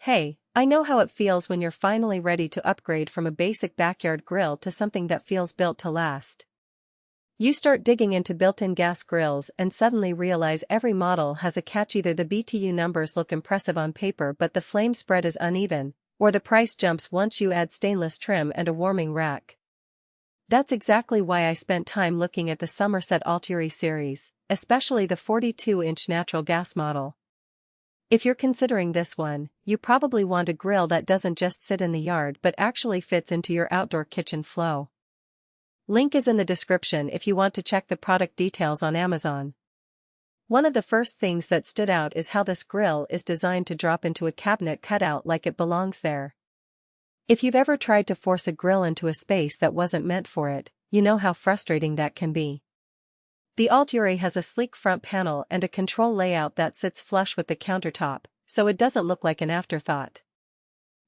Hey, I know how it feels when you're finally ready to upgrade from a basic backyard grill to something that feels built to last. You start digging into built-in gas grills and suddenly realize every model has a catch. Either the BTU numbers look impressive on paper but the flame spread is uneven, or the price jumps once you add stainless trim and a warming rack. That's exactly why I spent time looking at the Summerset Alturi series, especially the 42-inch natural gas model. If you're considering this one, you probably want a grill that doesn't just sit in the yard but actually fits into your outdoor kitchen flow. Link is in the description if you want to check the product details on Amazon. One of the first things that stood out is how this grill is designed to drop into a cabinet cutout like it belongs there. If you've ever tried to force a grill into a space that wasn't meant for it, you know how frustrating that can be. The Alturi has a sleek front panel and a control layout that sits flush with the countertop, so it doesn't look like an afterthought.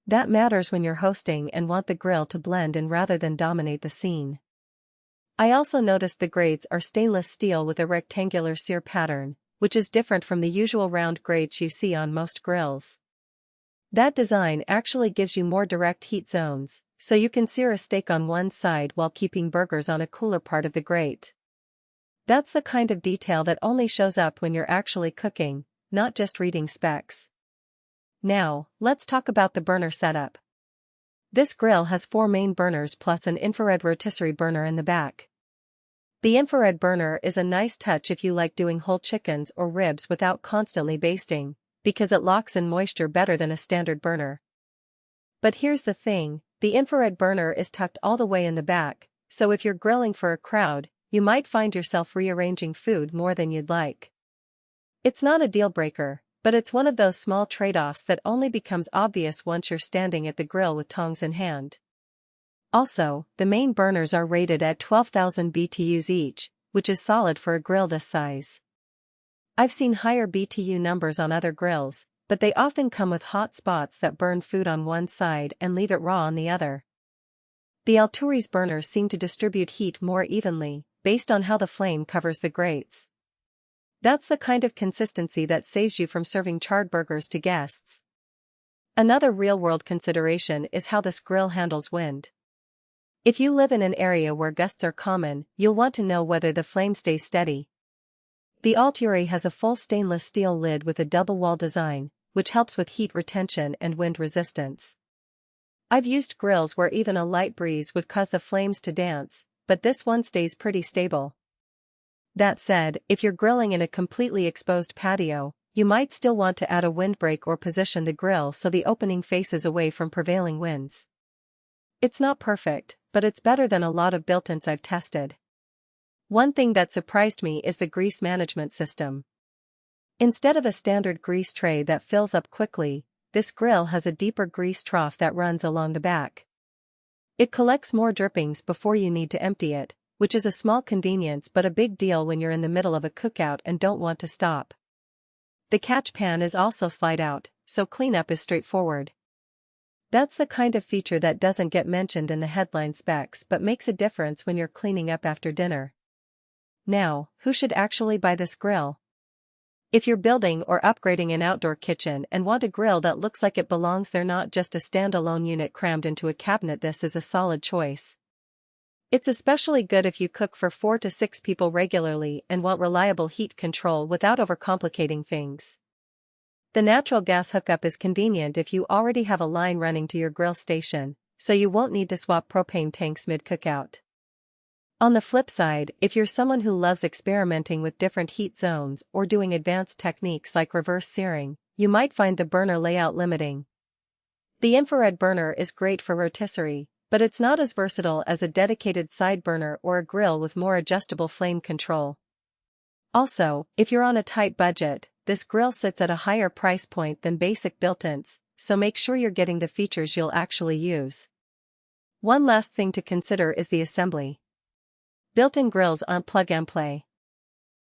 That matters when you're hosting and want the grill to blend in rather than dominate the scene. I also noticed the grates are stainless steel with a rectangular sear pattern, which is different from the usual round grates you see on most grills. That design actually gives you more direct heat zones, so you can sear a steak on one side while keeping burgers on a cooler part of the grate. That's the kind of detail that only shows up when you're actually cooking, not just reading specs. Now, let's talk about the burner setup. This grill has 4 main burners plus an infrared rotisserie burner in the back. The infrared burner is a nice touch if you like doing whole chickens or ribs without constantly basting, because it locks in moisture better than a standard burner. But here's the thing, the infrared burner is tucked all the way in the back, so if you're grilling for a crowd, you might find yourself rearranging food more than you'd like. It's not a deal breaker, but it's one of those small trade-offs that only becomes obvious once you're standing at the grill with tongs in hand. Also, the main burners are rated at 12,000 BTUs each, which is solid for a grill this size. I've seen higher BTU numbers on other grills, but they often come with hot spots that burn food on one side and leave it raw on the other. The Alturi's burners seem to distribute heat more evenly, based on how the flame covers the grates. That's the kind of consistency that saves you from serving charred burgers to guests. Another real-world consideration is how this grill handles wind. If you live in an area where gusts are common, you'll want to know whether the flame stays steady. The Alturi has a full stainless steel lid with a double wall design, which helps with heat retention and wind resistance. I've used grills where even a light breeze would cause the flames to dance, but this one stays pretty stable. That said, if you're grilling in a completely exposed patio, you might still want to add a windbreak or position the grill so the opening faces away from prevailing winds. It's not perfect, but it's better than a lot of built-ins I've tested. One thing that surprised me is the grease management system. Instead of a standard grease tray that fills up quickly, this grill has a deeper grease trough that runs along the back. It collects more drippings before you need to empty it, which is a small convenience but a big deal when you're in the middle of a cookout and don't want to stop. The catch pan is also slide out, so cleanup is straightforward. That's the kind of feature that doesn't get mentioned in the headline specs but makes a difference when you're cleaning up after dinner. Now, who should actually buy this grill? If you're building or upgrading an outdoor kitchen and want a grill that looks like it belongs there, not just a standalone unit crammed into a cabinet, this is a solid choice. It's especially good if you cook for 4 to 6 people regularly and want reliable heat control without overcomplicating things. The natural gas hookup is convenient if you already have a line running to your grill station, so you won't need to swap propane tanks mid-cookout. On the flip side, if you're someone who loves experimenting with different heat zones or doing advanced techniques like reverse searing, you might find the burner layout limiting. The infrared burner is great for rotisserie, but it's not as versatile as a dedicated side burner or a grill with more adjustable flame control. Also, if you're on a tight budget, this grill sits at a higher price point than basic built-ins, so make sure you're getting the features you'll actually use. One last thing to consider is the assembly. Built-in grills aren't plug-and-play.